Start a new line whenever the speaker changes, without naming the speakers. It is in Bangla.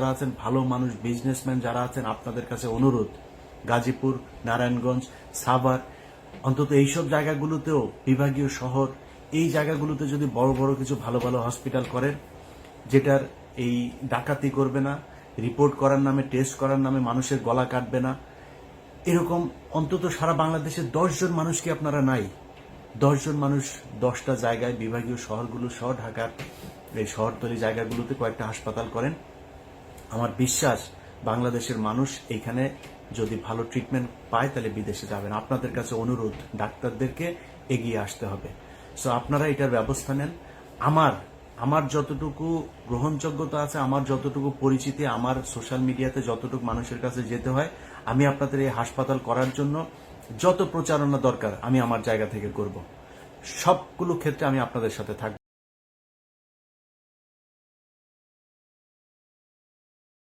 যারা আছেন, ভালো মানুষ, বিজনেসম্যান যারা আছেন, আপনাদের কাছে অনুরোধ, গাজীপুর, নারায়ণগঞ্জ, সাভার, অন্তত এইসব জায়গাগুলোতেও, বিভাগীয় শহর, এই জায়গাগুলোতে যদি বড় বড় কিছু ভালো ভালো হসপিটাল করেন, যেটার এই ডাকাতি করবে না, রিপোর্ট করার নামে, টেস্ট করার নামে মানুষের গলা কাটবে না, এরকম অন্তত সারা বাংলাদেশে 10 জন মানুষ কি আপনারা নাই? 10 জন মানুষ 10টা জায়গায়, বিভাগীয় শহরগুলো সহ ঢাকার এই শহরতলি জায়গাগুলোতে কয়েকটা হাসপাতাল করেন। আমার বিশ্বাস বাংলাদেশের মানুষ এইখানে যদি ভালো ট্রিটমেন্ট পায় তাহলে বিদেশে যাবেন। আপনাদের কাছে অনুরোধ, ডাক্তারদেরকে এগিয়ে আসতে হবে। সো আপনারা এটার ব্যবস্থা নেন। আমার যতটুকু গ্রহণযোগ্যতা আছে, আমার যতটুকু পরিচিতি, আমার সোশ্যাল মিডিয়াতে যতটুকু মানুষের কাছে যেতে হয়, আমি আপনাদের এই হাসপাতাল করার জন্য যত প্রচারণা দরকার আমি আমার জায়গা থেকে করব। সবগুলো ক্ষেত্রে আমি আপনাদের সাথে থাকব।